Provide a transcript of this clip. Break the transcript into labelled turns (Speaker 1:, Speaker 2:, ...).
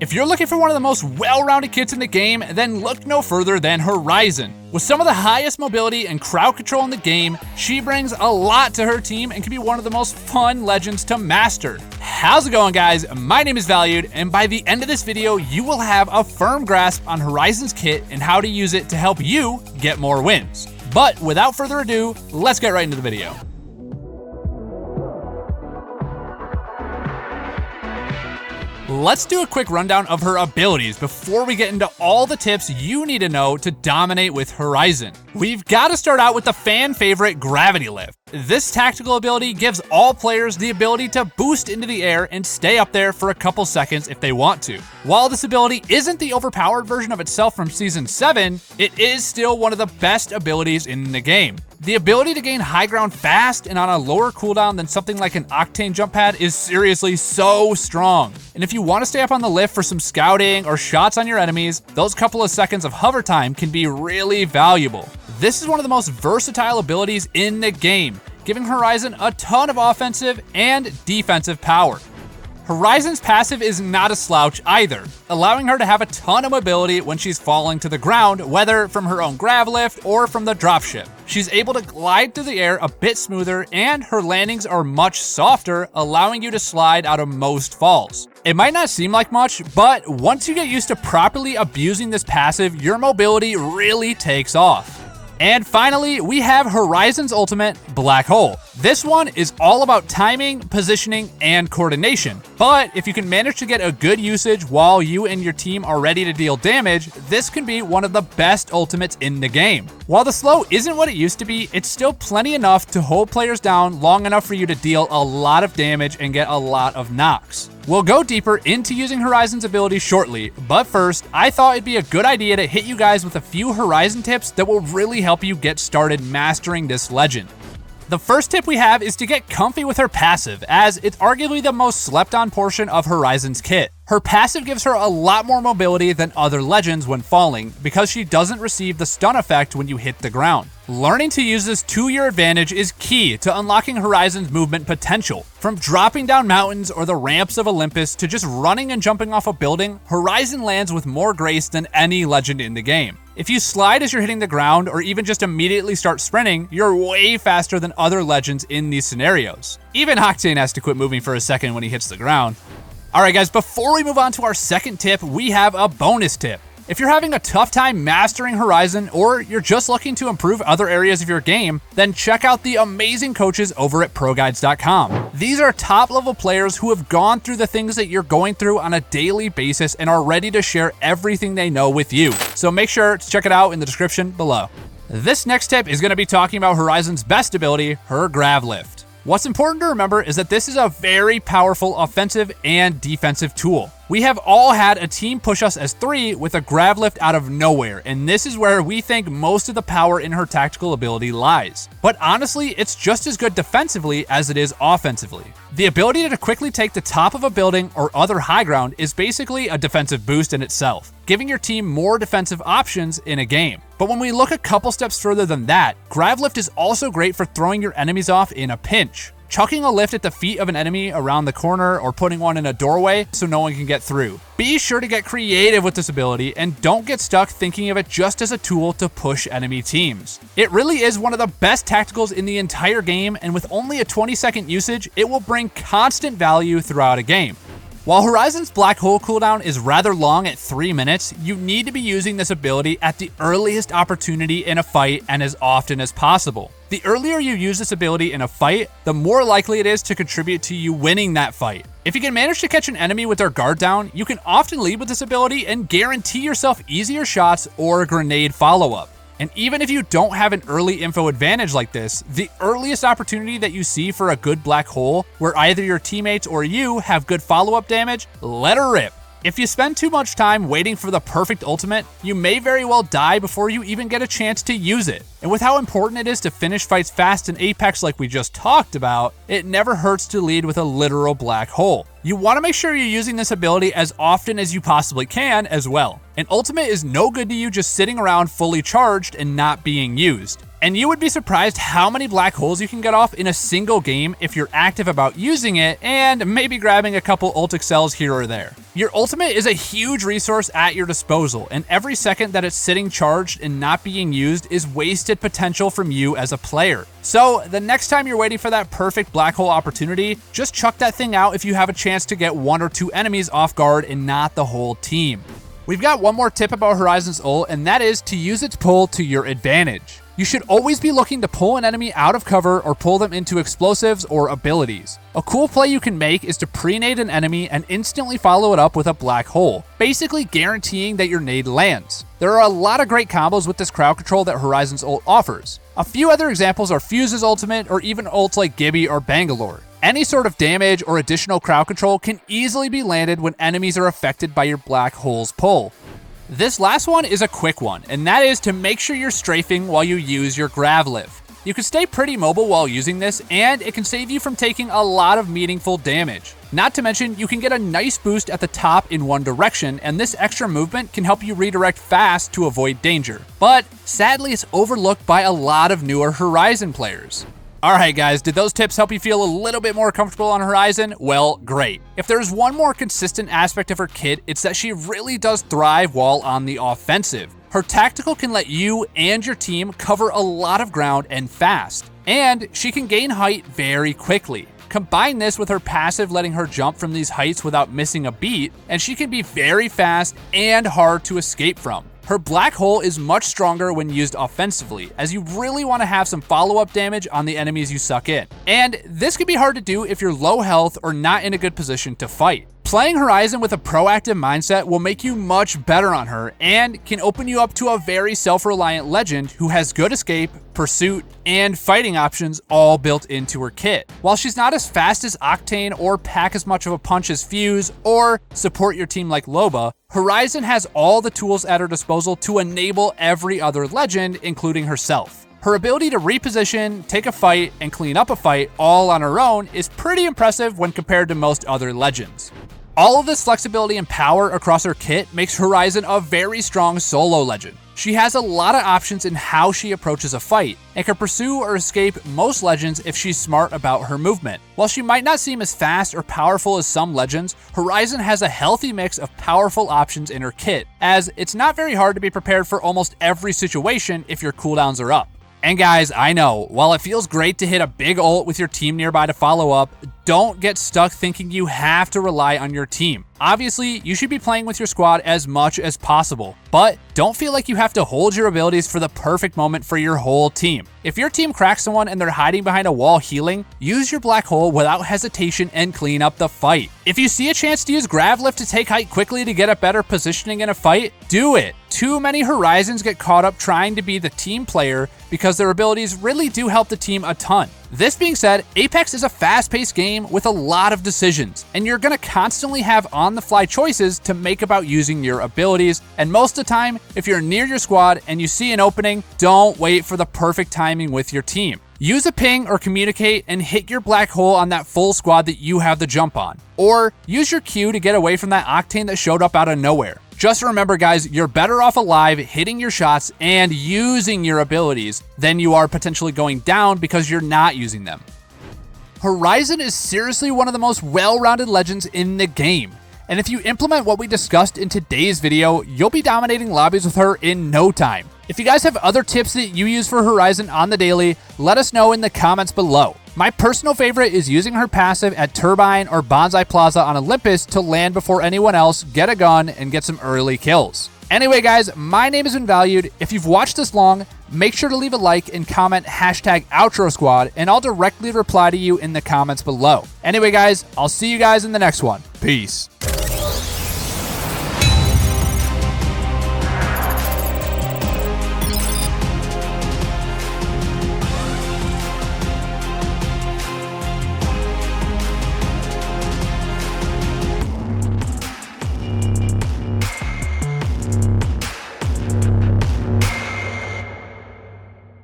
Speaker 1: If you're looking for one of the most well-rounded kits in the game, then look no further than Horizon. With some of the highest mobility and crowd control in the game, she brings a lot to her team and can be one of the most fun legends to master. How's it going, guys? My name is Valued, and by the end of this video, you will have a firm grasp on Horizon's kit and how to use it to help you get more wins. But without further ado, let's get right into the video. Let's do a quick rundown of her abilities before we get into all the tips you need to know to dominate with Horizon. We've got to start out with the fan favorite Gravity Lift. This tactical ability gives all players the ability to boost into the air and stay up there for a couple seconds if they want to. While this ability isn't the overpowered version of itself from Season 7, it is still one of the best abilities in the game. The ability to gain high ground fast and on a lower cooldown than something like an Octane jump pad is seriously so strong. And if you want to stay up on the lift for some scouting or shots on your enemies, those couple of seconds of hover time can be really valuable. This is one of the most versatile abilities in the game, giving Horizon a ton of offensive and defensive power. Horizon's passive is not a slouch either, allowing her to have a ton of mobility when she's falling to the ground, whether from her own grav lift or from the dropship. She's able to glide through the air a bit smoother, and her landings are much softer, allowing you to slide out of most falls. It might not seem like much, but once you get used to properly abusing this passive, your mobility really takes off. And finally, we have Horizon's ultimate, Black Hole. This one is all about timing, positioning, and coordination. But if you can manage to get a good usage while you and your team are ready to deal damage, this can be one of the best ultimates in the game. While the slow isn't what it used to be, it's still plenty enough to hold players down long enough for you to deal a lot of damage and get a lot of knocks. We'll go deeper into using Horizon's ability shortly, but first, I thought it'd be a good idea to hit you guys with a few Horizon tips that will really help you get started mastering this legend. The first tip we have is to get comfy with her passive, as it's arguably the most slept on portion of Horizon's kit. Her passive gives her a lot more mobility than other legends when falling, because she doesn't receive the stun effect when you hit the ground. Learning to use this to your advantage is key to unlocking Horizon's movement potential. From dropping down mountains or the ramps of Olympus to just running and jumping off a building, Horizon lands with more grace than any legend in the game. If you slide as you're hitting the ground or even just immediately start sprinting, you're way faster than other legends in these scenarios. Even Octane has to quit moving for a second when he hits the ground. Alright guys, before we move on to our second tip, we have a bonus tip. If you're having a tough time mastering Horizon, or you're just looking to improve other areas of your game, then check out the amazing coaches over at ProGuides.com. These are top level players who have gone through the things that you're going through on a daily basis and are ready to share everything they know with you. So make sure to check it out in the description below. This next tip is going to be talking about Horizon's best ability, her grav lift. What's important to remember is that this is a very powerful offensive and defensive tool. We have all had a team push us as 3 with a grav lift out of nowhere, and this is where we think most of the power in her tactical ability lies. But honestly, it's just as good defensively as it is offensively. The ability to quickly take the top of a building or other high ground is basically a defensive boost in itself, giving your team more defensive options in a game. But when we look a couple steps further than that, grav lift is also great for throwing your enemies off in a pinch. Chucking a lift at the feet of an enemy around the corner or putting one in a doorway so no one can get through. Be sure to get creative with this ability and don't get stuck thinking of it just as a tool to push enemy teams. It really is one of the best tacticals in the entire game, and with only a 20-second usage, it will bring constant value throughout a game. While Horizon's Black Hole cooldown is rather long at 3 minutes, you need to be using this ability at the earliest opportunity in a fight and as often as possible. The earlier you use this ability in a fight, the more likely it is to contribute to you winning that fight. If you can manage to catch an enemy with their guard down, you can often lead with this ability and guarantee yourself easier shots or a grenade follow-up. And even if you don't have an early info advantage like this, the earliest opportunity that you see for a good black hole, where either your teammates or you have good follow-up damage, let her rip. If you spend too much time waiting for the perfect ultimate, you may very well die before you even get a chance to use it. And with how important it is to finish fights fast in Apex like we just talked about, it never hurts to lead with a literal black hole. You want to make sure you're using this ability as often as you possibly can as well. An ultimate is no good to you just sitting around fully charged and not being used. And you would be surprised how many black holes you can get off in a single game if you're active about using it and maybe grabbing a couple ult excels here or there. Your ultimate is a huge resource at your disposal, and every second that it's sitting charged and not being used is wasted potential from you as a player. So the next time you're waiting for that perfect black hole opportunity, just chuck that thing out if you have a chance to get 1 or 2 enemies off guard and not the whole team. We've got one more tip about Horizon's ult, and that is to use its pull to your advantage. You should always be looking to pull an enemy out of cover or pull them into explosives or abilities. A cool play you can make is to pre-nade an enemy and instantly follow it up with a black hole, basically guaranteeing that your nade lands. There are a lot of great combos with this crowd control that Horizon's ult offers. A few other examples are Fuse's ultimate or even ults like Gibby or Bangalore. Any sort of damage or additional crowd control can easily be landed when enemies are affected by your black hole's pull. This last one is a quick one, and that is to make sure you're strafing while you use your grav lift. You can stay pretty mobile while using this, and it can save you from taking a lot of meaningful damage. Not to mention, you can get a nice boost at the top in one direction, and this extra movement can help you redirect fast to avoid danger. But sadly, it's overlooked by a lot of newer Horizon players. Alright guys, did those tips help you feel a little bit more comfortable on Horizon? Well, great. If there's one more consistent aspect of her kit, it's that she really does thrive while on the offensive. Her tactical can let you and your team cover a lot of ground and fast, and she can gain height very quickly. Combine this with her passive letting her jump from these heights without missing a beat, and she can be very fast and hard to escape from. Her black hole is much stronger when used offensively, as you really want to have some follow-up damage on the enemies you suck in. And this can be hard to do if you're low health or not in a good position to fight. Playing Horizon with a proactive mindset will make you much better on her and can open you up to a very self-reliant legend who has good escape, pursuit, and fighting options all built into her kit. While she's not as fast as Octane or pack as much of a punch as Fuse or support your team like Loba, Horizon has all the tools at her disposal to enable every other legend, including herself. Her ability to reposition, take a fight, and clean up a fight all on her own is pretty impressive when compared to most other legends. All of this flexibility and power across her kit makes Horizon a very strong solo legend. She has a lot of options in how she approaches a fight, and can pursue or escape most legends if she's smart about her movement. While she might not seem as fast or powerful as some legends, Horizon has a healthy mix of powerful options in her kit, as it's not very hard to be prepared for almost every situation if your cooldowns are up. And guys, I know, while it feels great to hit a big ult with your team nearby to follow up, don't get stuck thinking you have to rely on your team. Obviously, you should be playing with your squad as much as possible, but don't feel like you have to hold your abilities for the perfect moment for your whole team. If your team cracks someone and they're hiding behind a wall healing, use your black hole without hesitation and clean up the fight. If you see a chance to use grav lift to take height quickly to get a better positioning in a fight, do it. Too many Horizons get caught up trying to be the team player because their abilities really do help the team a ton. This being said, Apex is a fast-paced game with a lot of decisions, and you're going to constantly have on-the-fly choices to make about using your abilities, and most of the time, if you're near your squad and you see an opening, don't wait for the perfect timing with your team. Use a ping or communicate and hit your black hole on that full squad that you have the jump on. Or use your Q to get away from that Octane that showed up out of nowhere. Just remember guys, you're better off alive hitting your shots and using your abilities than you are potentially going down because you're not using them. Horizon is seriously one of the most well-rounded legends in the game. And if you implement what we discussed in today's video, you'll be dominating lobbies with her in no time. If you guys have other tips that you use for Horizon on the daily, let us know in the comments below. My personal favorite is using her passive at Turbine or Bonsai Plaza on Olympus to land before anyone else, get a gun, and get some early kills. Anyway guys, my name has been Valued. If you've watched this long, make sure to leave a like and comment #OutroSquad, and I'll directly reply to you in the comments below. Anyway guys, I'll see you guys in the next one. Peace.